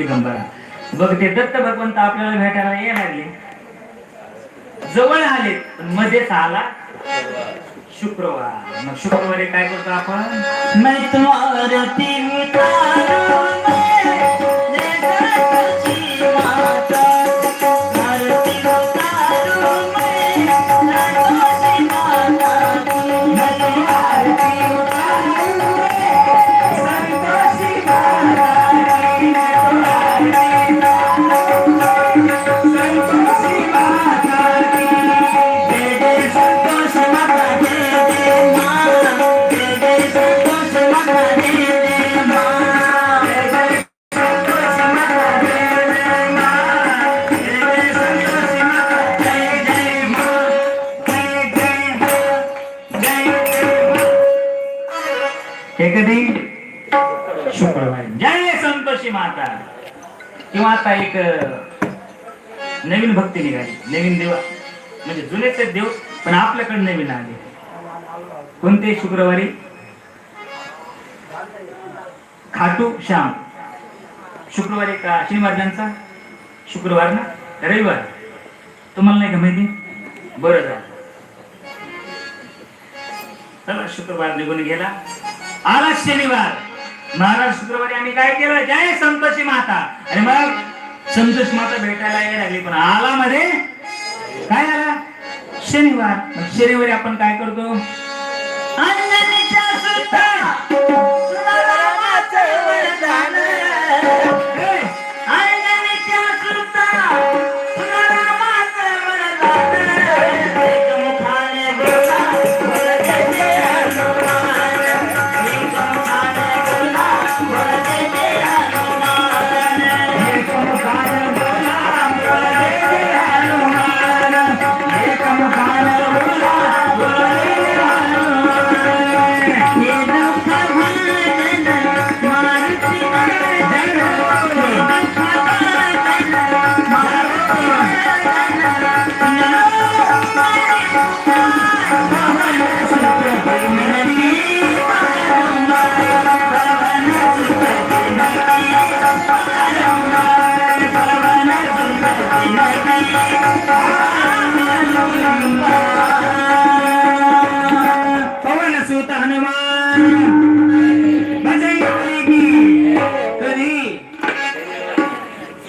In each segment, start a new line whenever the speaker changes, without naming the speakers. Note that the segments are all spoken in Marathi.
दिगंबरा. बघ ते दत्त भगवंत आपल्याला भेटायला यायला लागले, जवळ आले, पण मध्येच आला शुक्रवार. मग शुक्रवारी काय करतो आपण?
मैं तुम्हारे
हे कधी? शुक्रवारी. जय संतोषी माता. किंवा आता एक नवीन भक्ती निघाली, नवीन देव, म्हणजे जुनेच देव पण आपल्याकडे नवीन आले. कोणते? शुक्रवारी खाटू श्याम. शुक्रवारी का शनिवार त्यांचा? शुक्रवार ना, रविवार. तुम्हाला नाही का माहिती? बरं झालं. चला, शुक्रवार निघून गेला, आला शनिवार. महाराज शुक्रवारी आम्ही काय केलं? जय संतोषी माता. आणि मग संतोषी माता भेटायला यायला लागली, पण आला मध्ये काय आला? शनिवार. मग शनिवारी आपण काय करतो?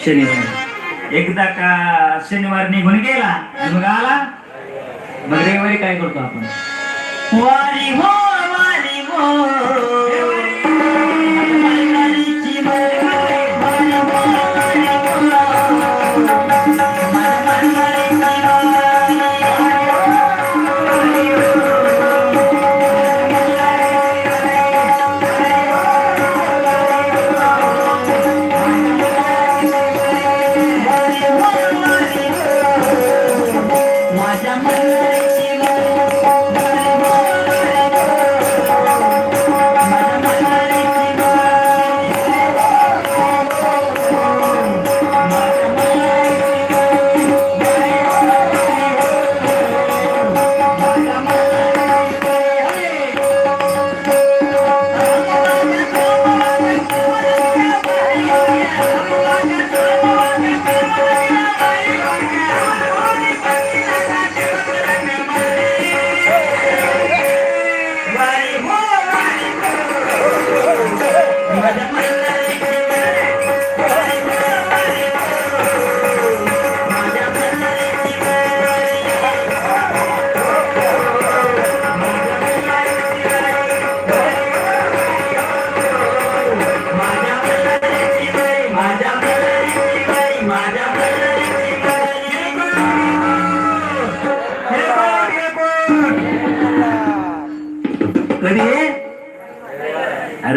शनिवार. एकदा का शनिवार निघून गेला आणि मग आला, मग रविवारी काय करतो आपण?
वारी हो वारी हो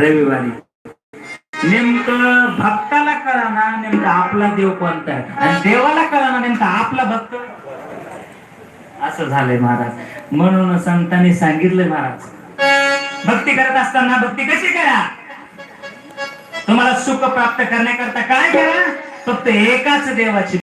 रविवारी. नेमकं भक्ताला कळा ना नेमका आपला देव कोणता आहे, आणि देवाला कळा ना नेमका आपला भक्त. असं झालंय महाराज. म्हणून संतांनी सांगितलंय महाराज, भक्ती करत असताना भक्ती कशी करा? तुम्हाला सुख प्राप्त करण्याकरता काय करा? फक्त एकाच देवाची